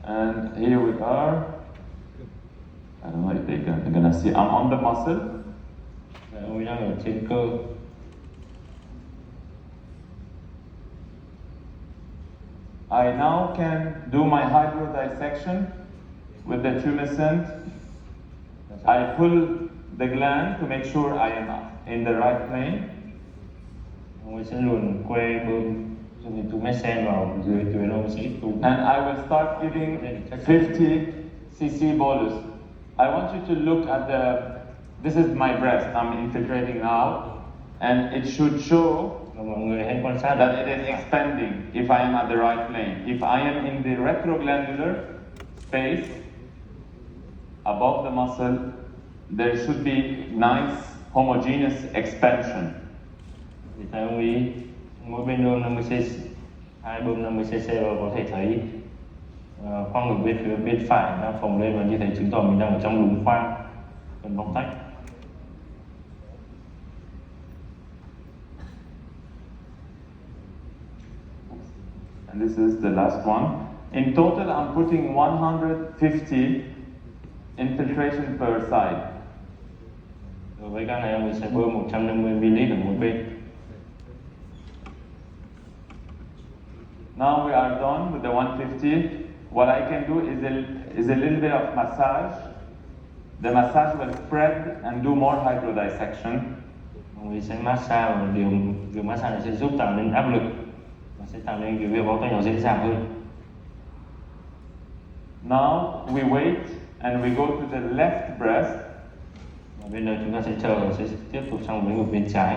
And here we are. I don't know if they're gonna see. I'm on the muscle. Ông đang ở trên cơ. I now can do my hydrodissection with the tumescent. I pull the gland to make sure I am in the right plane. Ông ấy sẽ luồn que bơm dùng cái tumescent vào dưới tuyến, ông sẽ tụ. And I will start giving 50 cc bolus. I want you to look at this is my breast, I'm infiltrating now, and it should show Mọi người hãy quan sát that it is expanding if I am at the right plane. If I am in the retroglandular space above the muscle, there should be nice homogeneous expansion. Thì theo ông ý, mỗi bên bơm 50cc, hai bơm 50cc và có thể thấy khoang ngực bên phải đang phồng lên, và như thế chứng tỏ mình đang ở trong đúng khoang cần bong tách. And this is the last one. In total, I'm putting 150 infiltration per side. Đối với các này ông sẽ bơm 150ml ở mỗi bên. Now we are done with the 150. What I can do is a little bit of massage. The massage will spread and do more hydrodissection. Ông ấy sẽ massage, và điều massage này sẽ giúp tạo nên áp lực và sẽ tạo nên cái việc bong tách nó dễ dàng hơn. Now we wait and we go to the left breast. Và bên đây chúng ta sẽ chờ và sẽ tiếp tục sang với ngực bên trái.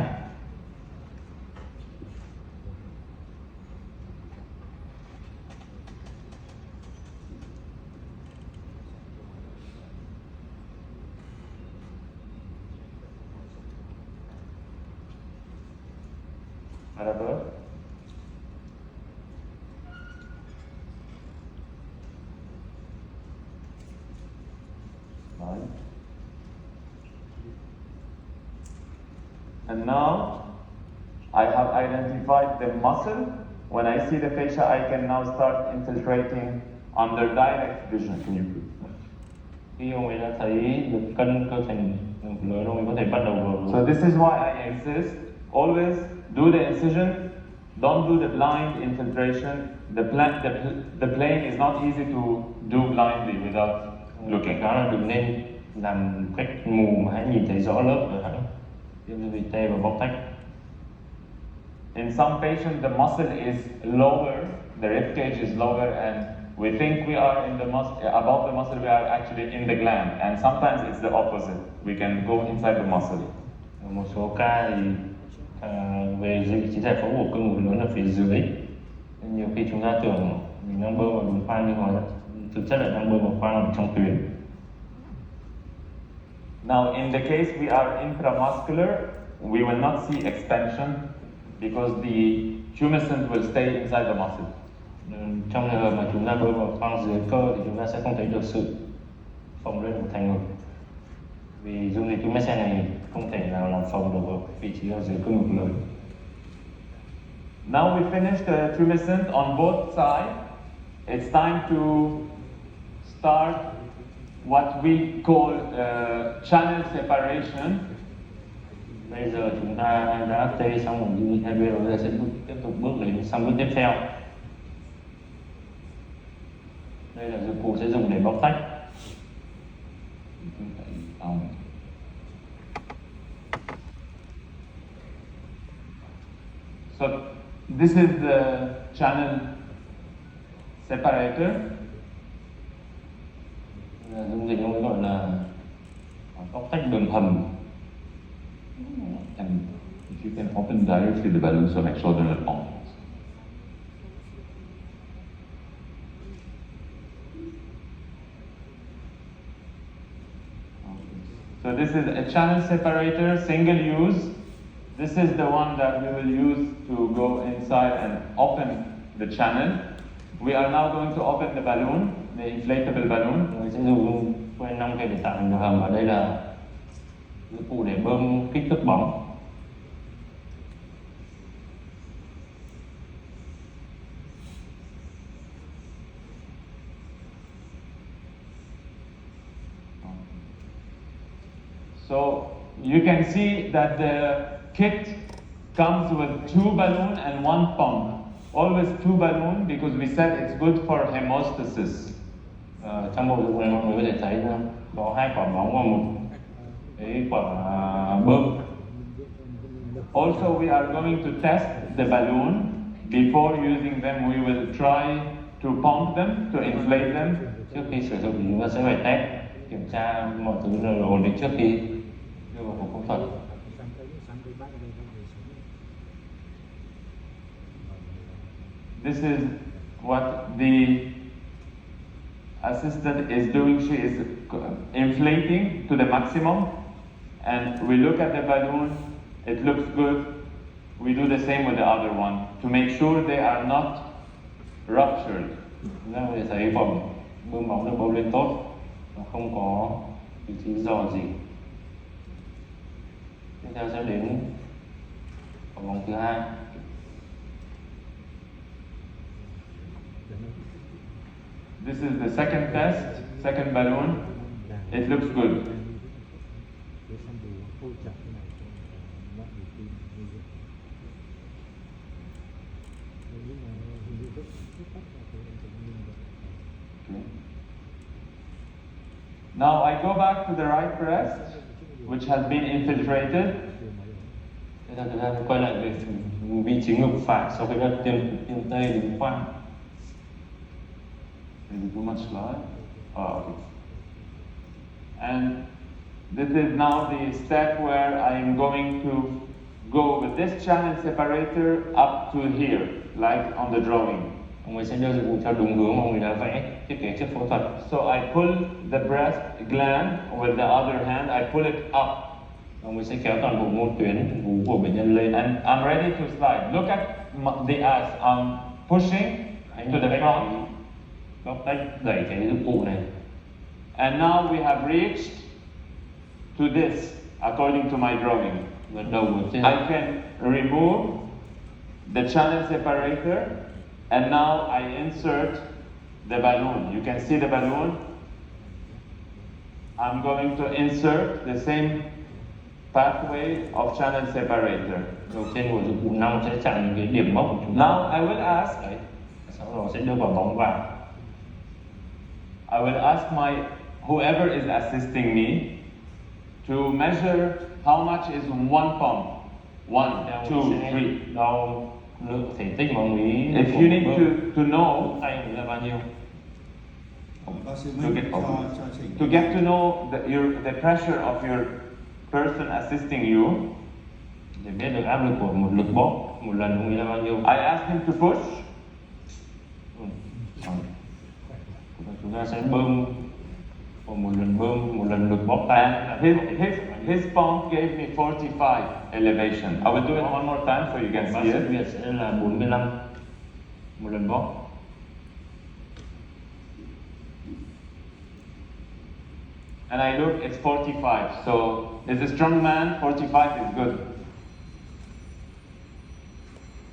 Araba. And now I have identified the muscle. When I see the fascia, I can now start infiltrating under direct vision. Can you please? Khi ông ấy đã thấy được cân cơ thành ngực lớn, ông ấy có thể bắt đầu vào. So this is why I insist, always do the incision, don't do the blind infiltration. The plane is not easy to do blindly without looking. Đó là đừng nên làm cách mù mà hãy nhìn thấy rõ lớp rồi hãy tiêm cho vị tê và bong tách. In some patients, the muscle is lower, the rib cage is lower, and we think we are in the above the muscle, we are actually in the gland, and sometimes it's the opposite. We can go inside the muscle. Ở một số ca thì về vị trí giải phẫu của cơ ngực lớn ở phía dưới. Nên nhiều khi chúng ta tưởng mình đang bơm vào đúng khoang, nhưng mà thực chất là đang bơm vào khoang ở trong tuyến. Now, in the case we are intramuscular, we will not see expansion because the tumescent will stay inside the muscle. Trong trường hợp mà chúng ta bơm vào khoang dưới cơ thì chúng ta sẽ không thấy được sự phồng lên của thành ngực, vì dung dịch tumescent này không thể nào làm phồng được ở vị trí ở dưới cơ ngực lớn. Now we finished the tumescent on both sides. It's time to start what we call channel separation. Bây giờ chúng ta đã tê xong một dung dịch hai bên, bây giờ sẽ tiếp tục bước đến sang bước tiếp theo. Đây là dụng cụ sẽ dùng để bóc tách. So this is the channel separator. Dung dịch nó gọi là bóc tách đường hầm. And if you can open directly the balloon, so make sure they're not on. So this is a channel separator, single use. This is the one that we will use to go inside and open the channel. We are now going to open the balloon, the inflatable balloon. Mình sẽ dùng que 5 cây để tạo thành đường hầm, và đây là dụng cụ để bơm kích thước bóng. So you can see that the kit comes with 2 balloons and 1 pump. Always 2 balloons because we said it's good for hemostasis. Trong bộ dụng này mọi người có thể thấy có 2 quả bóng và một cái quả bơm. Also, we are going to test the balloon. Before using them, we will try to pump them, to inflate them. Trước khi sử dụng thì chúng ta sẽ phải test, kiểm tra mọi thứ là ổn định trước khi đưa vào cuộc phẫu thuật. This is what the assistant is doing. She is inflating to the maximum, and we look at the balloon. It looks good. We do the same with the other one to make sure they are not ruptured. Chúng ta có thể thấy vòng bơm bóng được bơm lên tốt, nó không có vị trí rò gì. Tiếp theo sẽ đến quả bóng thứ 2. This is the second test, second balloon. It looks good. Now I go back to the right breast, which has been infiltrated. Thế là chúng ta quay lại về vị trí ngực phải sau khi đã tiêm tây đúng khoang. Maybe too much slide. Oh, okay. And this is now the step where I am going to go with this channel separator up to here, like on the drawing. Ông ấy sẽ đưa dụng cụ theo đúng hướng mà ông ấy đã vẽ thiết kế trước phẫu thuật. So I pull the breast gland with the other hand. I pull it up. Ông ấy sẽ kéo toàn bộ mô tuyến vú của bệnh nhân lên. And I'm ready to slide. Look at the ass. I'm pushing to the front. Góc tách đẩy cái dụng cụ này. And now we have reached to this, according to my drawing. Gần đầu của trên. I can remove the channel separator, and now I insert the balloon. You can see the balloon. I'm going to insert the same pathway of channel separator. Đầu trên của dụng cụ 5 sẽ chặn những cái điểm mốc của chúng ta. Now I will ask. Đấy. Sau đó sẽ đưa quả bóng vào. I will ask whoever is assisting me to measure how much is 1 pump. 1, 2, 3. Đo lượng thể tích mà ông ấy. If you need to know, tay ông ấy là bao nhiêu? to get to know the pressure of your person assisting you, để biết được áp lực của một lực bóp một lần ông ấy là bao nhiêu. I asked him to push. Chúng ta sẽ bơm một lần lực bóp tay. His pump gave me 45 elevation. I will do it one more time so you can see it. Việt sẽ là 45 một lần bóp. And I look, it's 45. So as a strong man, 45 is good.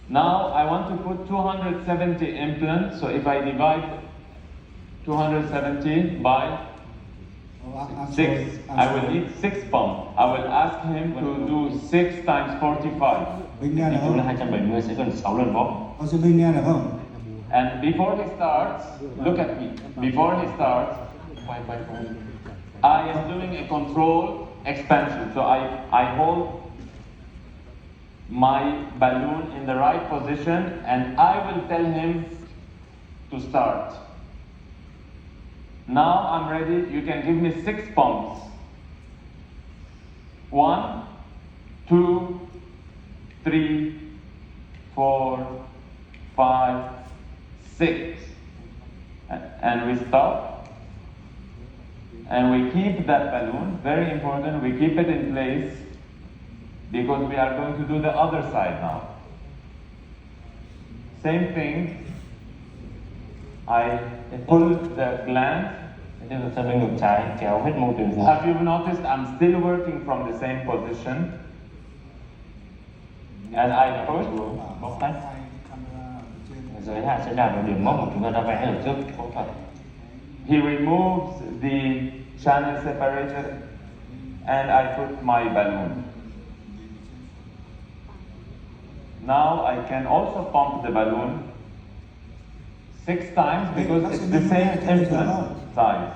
Now I want to put 270 implants. So if I divide 270 by 6, I will need 6 pumps. I will ask him to do 6 times 45. Bình nghe được Chúng là không? 270 sẽ cần 6 lần bóp. Có sự Bình nghe được không? And before he starts, look at me. Before he starts, Quay. I am doing a control expansion. So I hold my balloon in the right position and I will tell him to start. Now I'm ready. You can give me 6 pumps. 1, 2, 3, 4, 5, 6. And we stop. And we keep that balloon, very important, we keep it in place because we are going to do the other side now. Same thing, I pull the gland. Tiếp tục sang bên ngực trái, kéo hết mô tuyến vú. Have you noticed I'm still working from the same position? And I push. Bóp tách. Giới hạn sẽ đạt vào điểm mốc mà chúng ta đã vẽ ở trước phẫu thuật. He removes the channel separator and I put my balloon. Now I can also pump the balloon 6 times because it's the same implant size.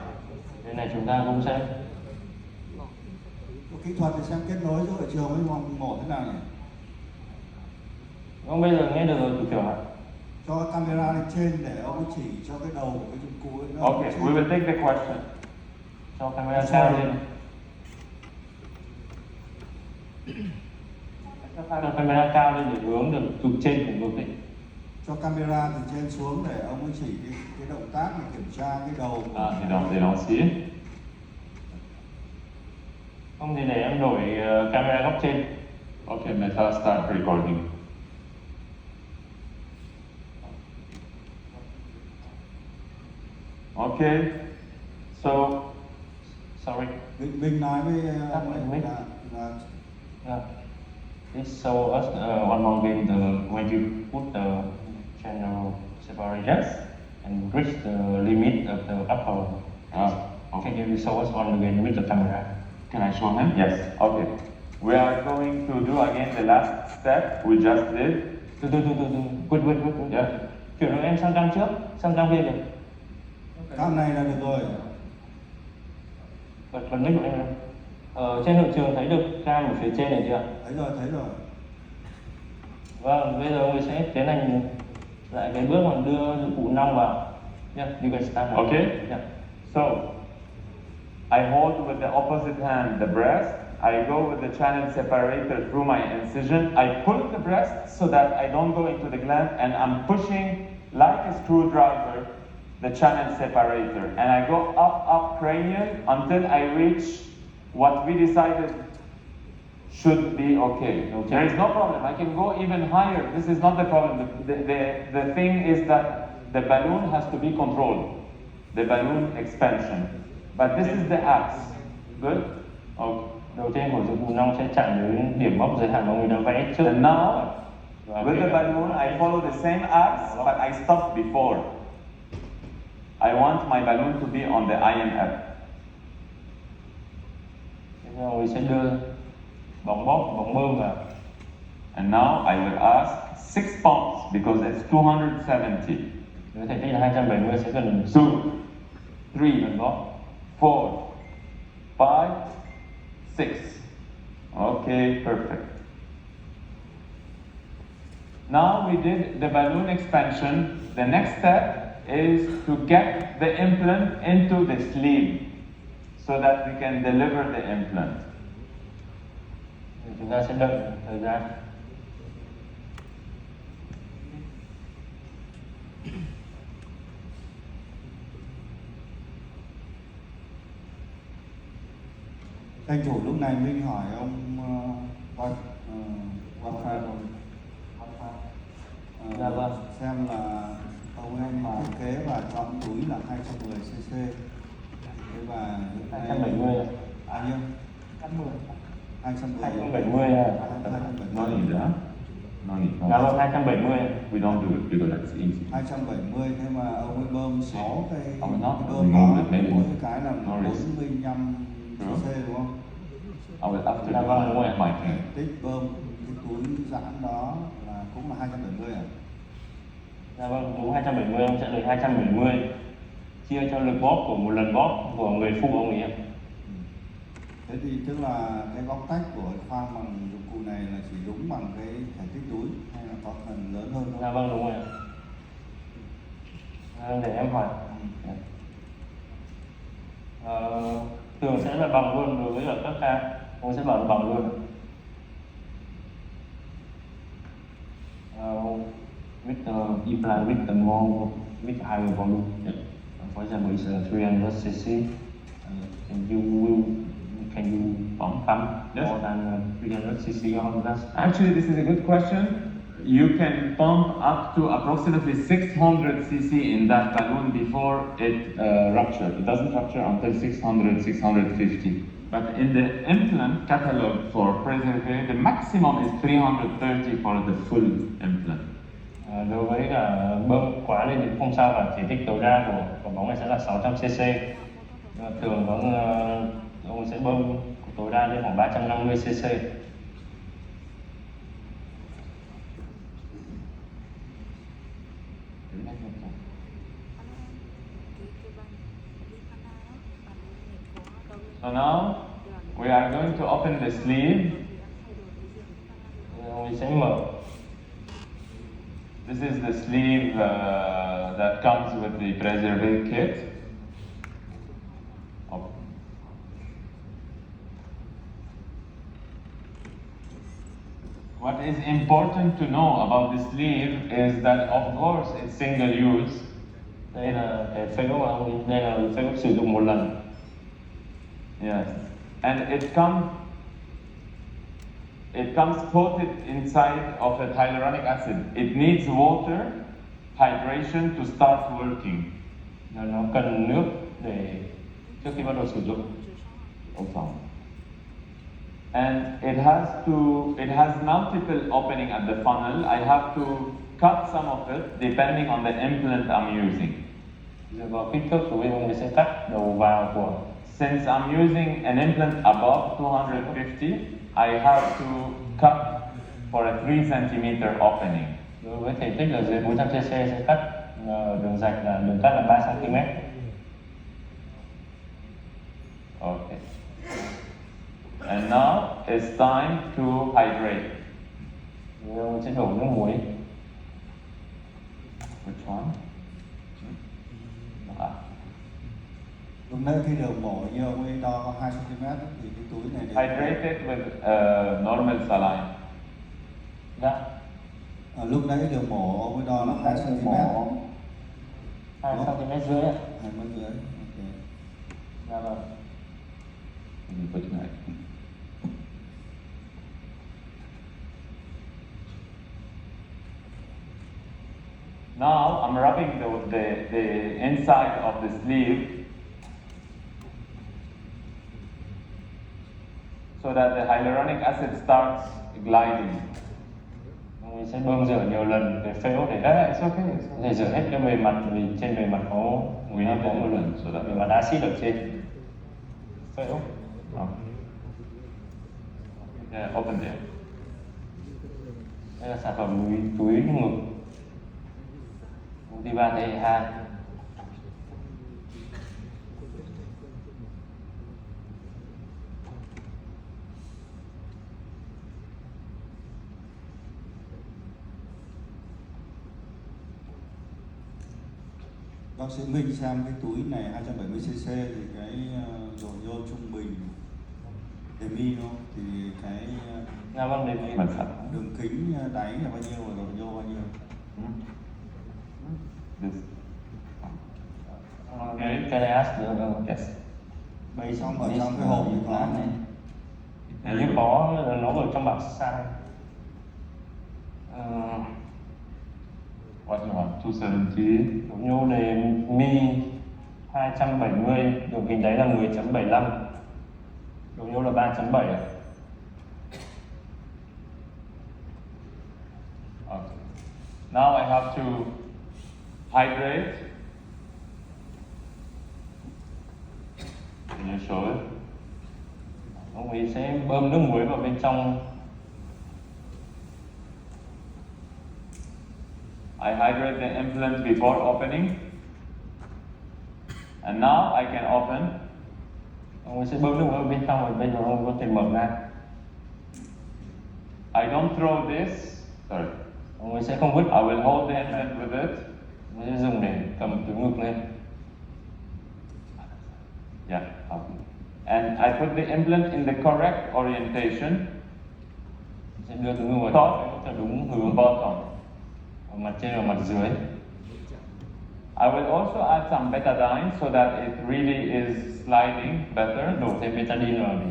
Cái này chúng ta cũng sẽ Kỹ thuật thì xem kết nối giữa trường với vòng mổ thế nào nhỉ? Ông bây giờ nghe được rồi thủ trưởng ạ. Cho camera lên trên để ông ấy chỉ cho cái đầu của cái dụng cụ ấy. Okay, we will take the question. Cho camera cao lên. Cho camera cao lên để hướng được từ trên của ngực ấy. Cho camera từ trên xuống để ông ấy chỉ cái động tác để kiểm tra cái đầu. They don't see it. Không thì để em đổi camera góc trên. Okay, Meta, start recording. Okay, so Sorry. Mình nói với ông ấy là Yeah. Please show us one more again when you put the channel separation and reach the limit of the upper. Can you show us one again with the camera? Can I show him? yes, okay. We are going to do again the last step we just did. Từ. Quên. Yeah. Chuyển hướng em sang cam trước, sang cam kia kìa. cam này là được rồi. Bật mic của em lên. Trên hội trường thấy được cam ở phía trên này chưa? Thấy rồi. Vâng, bây giờ tôi sẽ tiến hành lại cái bước mà đưa dụng cụ nong vào. Yeah, you can start now. Okay. Yeah. So, I hold with the opposite hand the breast. I go with the channel separator through my incision. I pull the breast so that I don't go into the gland, and I'm pushing like a screwdriver the channel separator. And I go up cranial until I reach what we decided should be okay. There is no problem. I can go even higher. This is not the problem. The thing is that the balloon has to be controlled. The balloon expansion. But this is the axe. Good? Okay. Đầu tiên của dụng cụ nong sẽ chạm đến điểm mốc giới hạn mà người đã vẽ trước. And now, with the balloon, I follow the same axe, but I stop before. I want my balloon to be on the IMF. Rồi sẽ đưa bóng bơm vào. And now I will ask 6 pumps because it's 270. Nếu thể tích là 270 sẽ cần 2, 3, lần bóp. 4, 5, 6. Okay, perfect. Now we did the balloon expansion. The next step is to get the implant into the sleeve so that we can deliver the implant. Chúng ta sẽ đợi thời gian. Tranh thủ lúc này Minh hỏi ông Dạ vâng. xem là ông em thiết kế và chọn túi là 210 cc. Thế và 270 bao nhiêu? 210. 270 à? No need that. No need. Dạ vâng, 270. We don't do it because that's easy. 270, thế mà ông ấy bơm 6 cái Ông nó bơm remove đó, it, maybe. mỗi cái là No risk. 45 cc đúng không? I will after Dạ do vâng, đúng rồi. my thing. Tích bơm cái túi giãn đó là cũng là 270 à? Dạ vâng, đúng 270, ông sẽ lấy 270 chia cho lực bóp của một lần bóp của người phụ ông ấy ạ. Thế thì tức là cái góc tách của cái khoang bằng dụng cụ này là chỉ đúng bằng cái thể tích túi hay là có phần lớn hơn không? Dạ vâng, đúng rồi ạ. Để em hỏi. Thường sẽ là bằng luôn đối với các ca, ông sẽ bảo là bằng luôn. With the implant with the more with higher volume. For example, it's 300 cc. Can you pump Yes. more than 300 cc on that? Actually, this is a good question. You can pump up to approximately 600 cc in that balloon before it ruptures. It doesn't rupture until 600, 650. But in the implant catalog for preservation, the maximum is 330 for the full implant. Đối với cả bơm quá lên thì không sao, và thể tích tối đa của bóng này sẽ là 600 cc. Thường có ông sẽ bơm tối đa lên khoảng 350 cc. So now we are going to open the sleeve. Mình sẽ mở. This is the sleeve that comes with the preservative kit. What is important to know about the sleeve is that of course it's single use. Đây là cái phễu mà ông, đây là phễu sử dụng một lần. Yes, and it comes coated inside of a hyaluronic acid. It needs water, hydration to start working. Nó cần nước để trước khi bắt đầu sử dụng. Also. And it has multiple opening at the funnel. I have to cut some of it depending on the implant I'm using. Dựa vào kích thước của mình, mình sẽ cắt đầu vào của. Since I'm using an implant above 250, I have to cut for a 3 cm opening. Đối với thể tích là dưới 400cc sẽ cắt đường rạch là đường cắt là 3 cm. Okay. And now it's time to hydrate. Mình sẽ đổ nước muối. Which one? Lúc nãy khi đường mổ như ông ấy đo có 2 cm thì cái túi này để... Hydrate it with normal saline. Dạ. Lúc nãy đường mổ ông ấy đo là 2 cm. 2 cm rưỡi. 2 cm rưỡi. Ok. Dạ vâng. Now I'm rubbing the inside of the sleeve so that the hyaluronic acid starts gliding. Mình sẽ bơm rửa nhiều lần cái phễu để It's okay. để rửa hết cái bề mặt, vì trên bề mặt có một lần bề mặt axit ở trên phễu. Yeah, open there. Đây là sản phẩm túi ngực công ty 3T2. Bác sĩ Minh xem cái túi này 270cc thì cái độ nhô trung bình demi nó thì cái Dạ vâng, để đường kính đáy là bao nhiêu và độ nhô bao nhiêu? Cái này ask được không? Yes. Bây xong ở trong cái hộp thì có này. Hình như có, nó ở trong bảng size. What do you want? 270. Độ nhô đề mi 270, đường kính đáy là 10.75, độ nhô là 3.7 ạ. Okay. Now I have to hydrate. Can you show it? Ông ấy sẽ bơm nước muối vào bên trong. I hydrate the implant before opening. And now I can open. Ông ấy sẽ bơm nước muối vào bên trong và bây giờ ông có thể mở ra. I don't throw this. Sorry. Ông ấy sẽ không vứt. I will hold the implant with it. Ông ấy sẽ dùng để cầm túi ngực lên. Yeah. Okay. And I put the implant in the correct orientation. Sẽ đưa túi ngực vào Top. theo đúng hướng. Bottom. Ở mặt trên và mặt dưới. I will also add some betadine so that it really is sliding better. Đổ thêm betadine vào để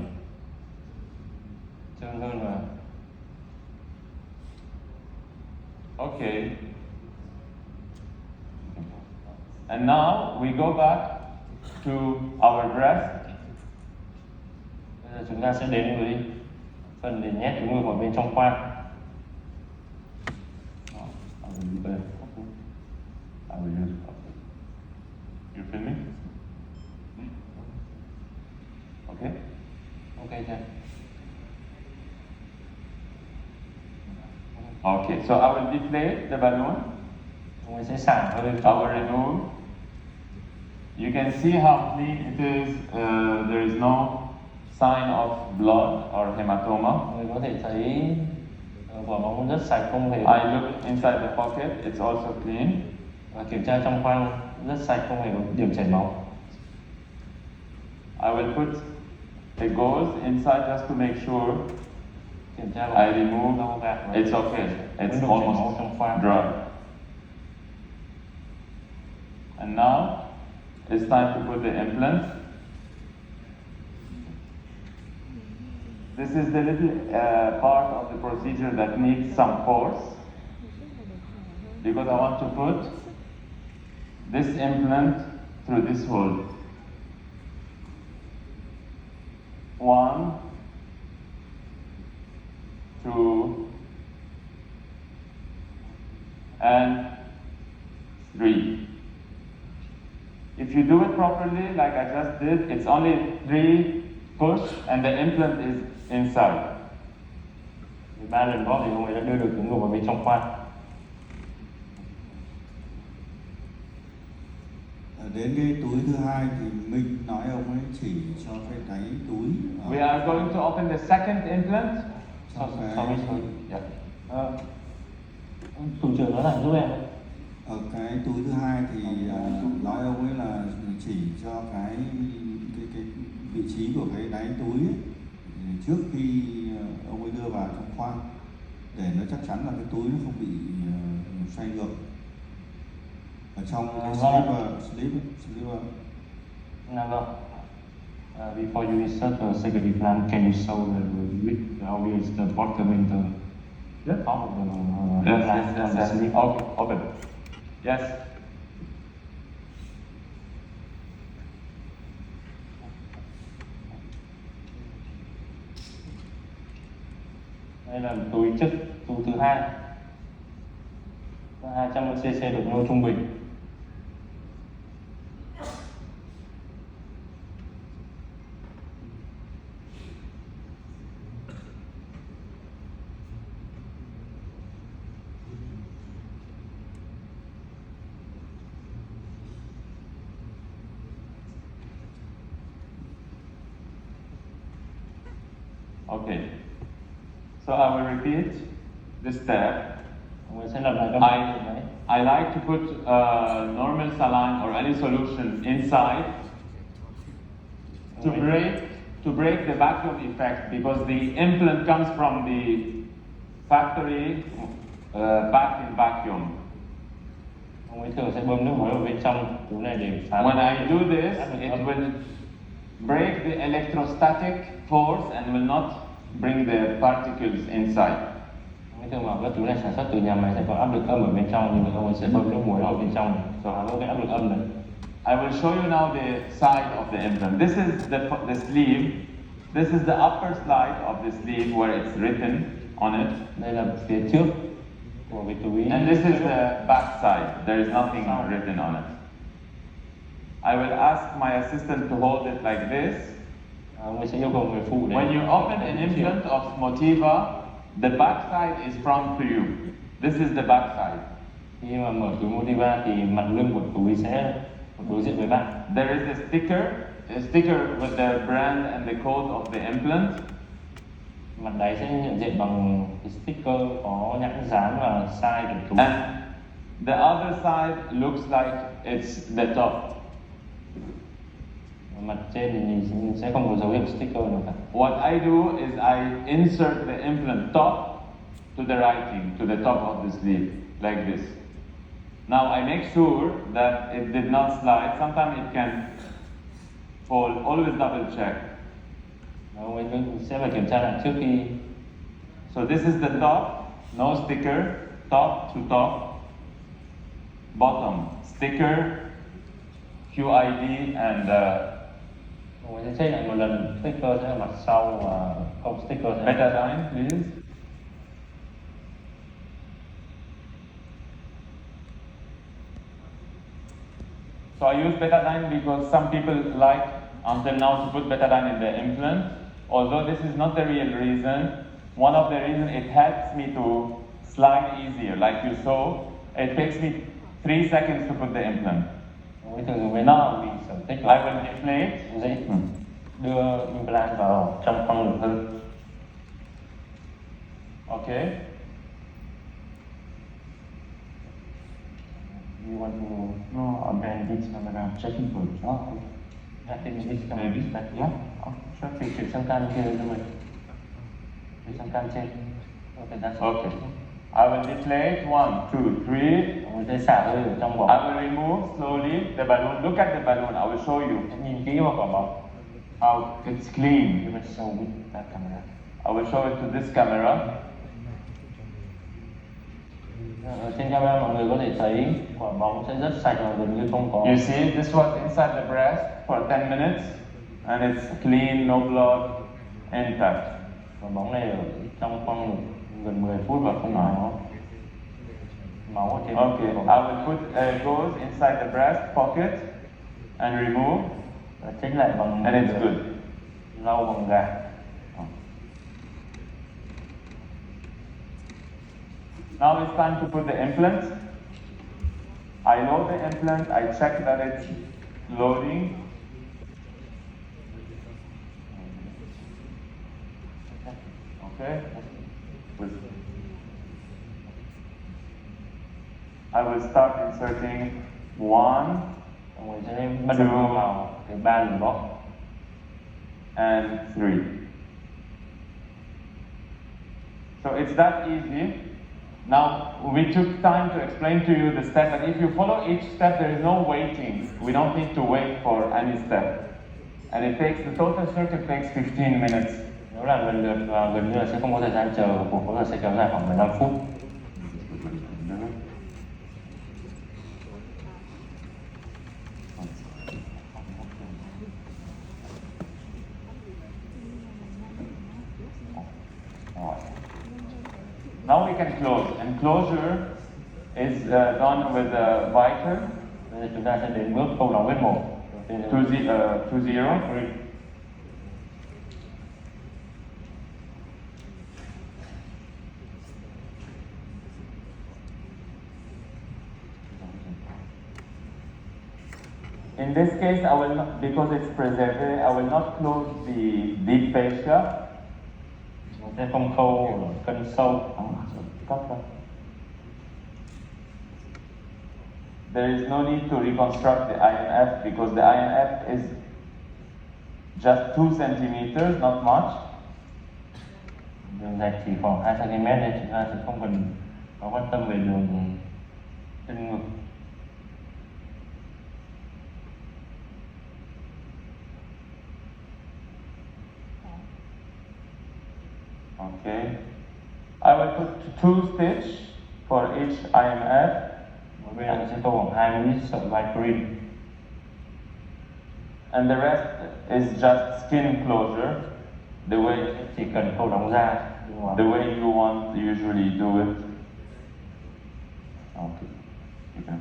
trơn hơn và Okay. And now we go back to our breast. bây giờ chúng ta sẽ đến với phần để nhét túi ngực vào bên trong khoang. I will use it. You feel me? Okay? Ok chưa? Okay, so I will deflate the balloon. Ông ấy sẽ xả hơi I cho. will remove. You can see how clean it is. There is no sign of blood or hematoma. Mọi người có thể thấy quả bóng rất sạch, không hề. I look inside the pocket, it's also clean. Và kiểm tra trong khoang rất sạch, không hề có điểm chảy máu. I will put the gauze inside just to make sure Kiểm tra I remove. lau gạc và It's okay. It's vẫn độ chảy máu almost trong khoang. dry. And now it's time to put the implant. This is the little part of the procedure that needs some force, because I want to put this implant through this hole. 1, 2, and 3. If you do it properly, like I just did, it's only 3 push and the implant is inside. 3 lần bóp thì ông ấy đã đưa được cái ngực vào bên trong khoang. Đến cái túi thứ hai thì Minh nói ông ấy chỉ cho cái đáy túi. We are going to open the second implant. Cho cái, Sorry. Yeah. Thủ trưởng nói lại giúp em. ở cái túi thứ hai thì nói ông ấy là chỉ cho cái vị trí của cái đáy túi ấy, trước khi ông ấy đưa vào trong khoang để nó chắc chắn là cái túi nó không bị xoay ngược ở trong cái slipper. Now, before you insert the second implant, can you show the audience the bottom and the top of the implant and the sleeve? Okay, open. Yes. Đây là túi trước, túi thứ hai, 200cc độ nhô trung bình. Okay. So I will repeat this step. Mình sẽ làm lại các bước này. I like to put normal saline or any solution inside to break the vacuum effect, because the implant comes from the factory packed in vacuum. Ông ấy thường sẽ bơm nước muối vào bên trong túi này để phá. When I do this, it will break the electrostatic force and will not bring the particles inside. Cái thường bảo các túi này sản xuất từ nhà máy sẽ có áp lực âm ở bên trong, nhưng mà ông ấy sẽ bơm nước muối vào bên trong để phá vỡ cái áp lực âm này. I will show you now the side of the implant. This is the sleeve. This is the upper side of the sleeve where it's written on it. Đây là phía trước của cái túi. And this is the back side. There is nothing written on it. I will ask my assistant to hold it like this. Ông ấy sẽ yêu cầu người phụ để. When you open an implant of Motiva, the back side is front to you. This is the back side. Khi mà mở túi Motiva thì mặt lưng của túi sẽ đối diện với bạn. There is a sticker with the brand and the code of the implant. Mặt đáy sẽ nhận diện bằng cái sticker có nhãn dán và size của túi. And the other side looks like it's the top. Mặt trên thì nhìn sẽ không có dấu hiệu sticker nào cả. What I do is I insert the implant top to the writing, to the top of the sleeve, like this. Now I make sure that it did not slide. Sometimes it can fall. Always double check. Ông ấy sẽ phải kiểm tra lại trước khi. So this is the top, no sticker, top to top, bottom, sticker, QID, and Ông ấy sẽ check lại một lần, sticker sẽ ở mặt sau và không sticker sẽ betadine, please. So I use betadine because some people like until now to put betadine in the implant. Although this is not the real reason, one of the reasons it helps me to slide easier, like you saw. It takes me 3 seconds to put the implant. Với thường với nó vì sở thích I là will deflate. dễ đưa implant vào trong khoang ngực hơn. Okay. You want to No, I'm going to this camera. I'm checking for it. Oh, I think this camera Maybe. is better. Yeah. Sure. Thì chuyển sang cam kia cho mình. Chuyển sang cam trên. Okay, that's Okay. I will deflate 1, 2, 3. Mình sẽ xả hơi ở trong I vỏ. will remove slowly the balloon. Look at the balloon. I will show you Nhìn kỹ vào quả bóng. how it's clean. You will show with that camera. I will show it to this camera. Ở trên camera mọi người có thể thấy quả bóng sẽ rất sạch và gần như không có. You see, this was inside the breast for 10 minutes, and it's clean, no blood, intact. Quả bóng này ở trong khoang ngực gần 10 phút và không có máu ở trên. Okay, I will put gauze inside the breast pocket and remove, Và chỉnh lại bằng and it's good. lau bằng gạc. Now it's time to put the implant. I load the implant, I check that it's loading. Okay. I will start inserting 1 Mọi người sẽ bắt đầu đưa vào cái 3 lần bóp. and 3. So it's that easy. Now, we took time to explain to you the step, but if you follow each step, there is no waiting. We don't need to wait for any step. And it takes, the total circuit takes 15 minutes. Nếu làm lần lượt và gần như là sẽ không có thời gian chờ, cuộc phẫu thuật sẽ kéo dài khoảng 15 phút. Now we can close, and closure is done with a Viper Bây giờ chúng ta sẽ đến bước khâu đóng vết mổ. 2.0. In this case, I will not, because it's preserved, I will not close the deep fascia. Nó sẽ không khâu ở cân sâu. There is no need to reconstruct the IMF because the IMF is just 2 centimeters, not much. Đường rạch chỉ khoảng 2 cm nên chúng ta sẽ không cần có quan tâm về đường chân ngực. Okay. I will put 2 stitch for each IMF. Mỗi bên sẽ tô khoảng 20 lít sợi Vicodin. And the rest is just skin closure, the way Chỉ cần khâu đóng da bên ngoài. the way you want to usually do it. Okay. You can.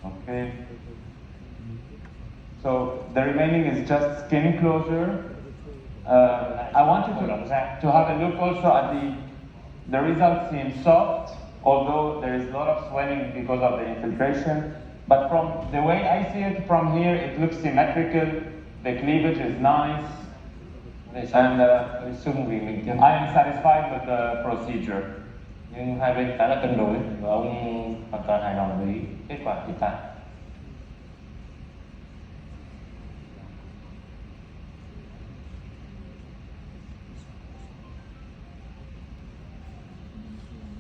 Okay. So the remaining is just skin closure. I want you to have a look also at the results seem soft, although there is a lot of swelling because of the infiltration. But from the way I see it from here, it looks symmetrical. The cleavage is nice. And I am satisfied with the procedure. Nhưng hai bên khá là cân đối và ông hoàn toàn hài lòng với kết quả hiện tại.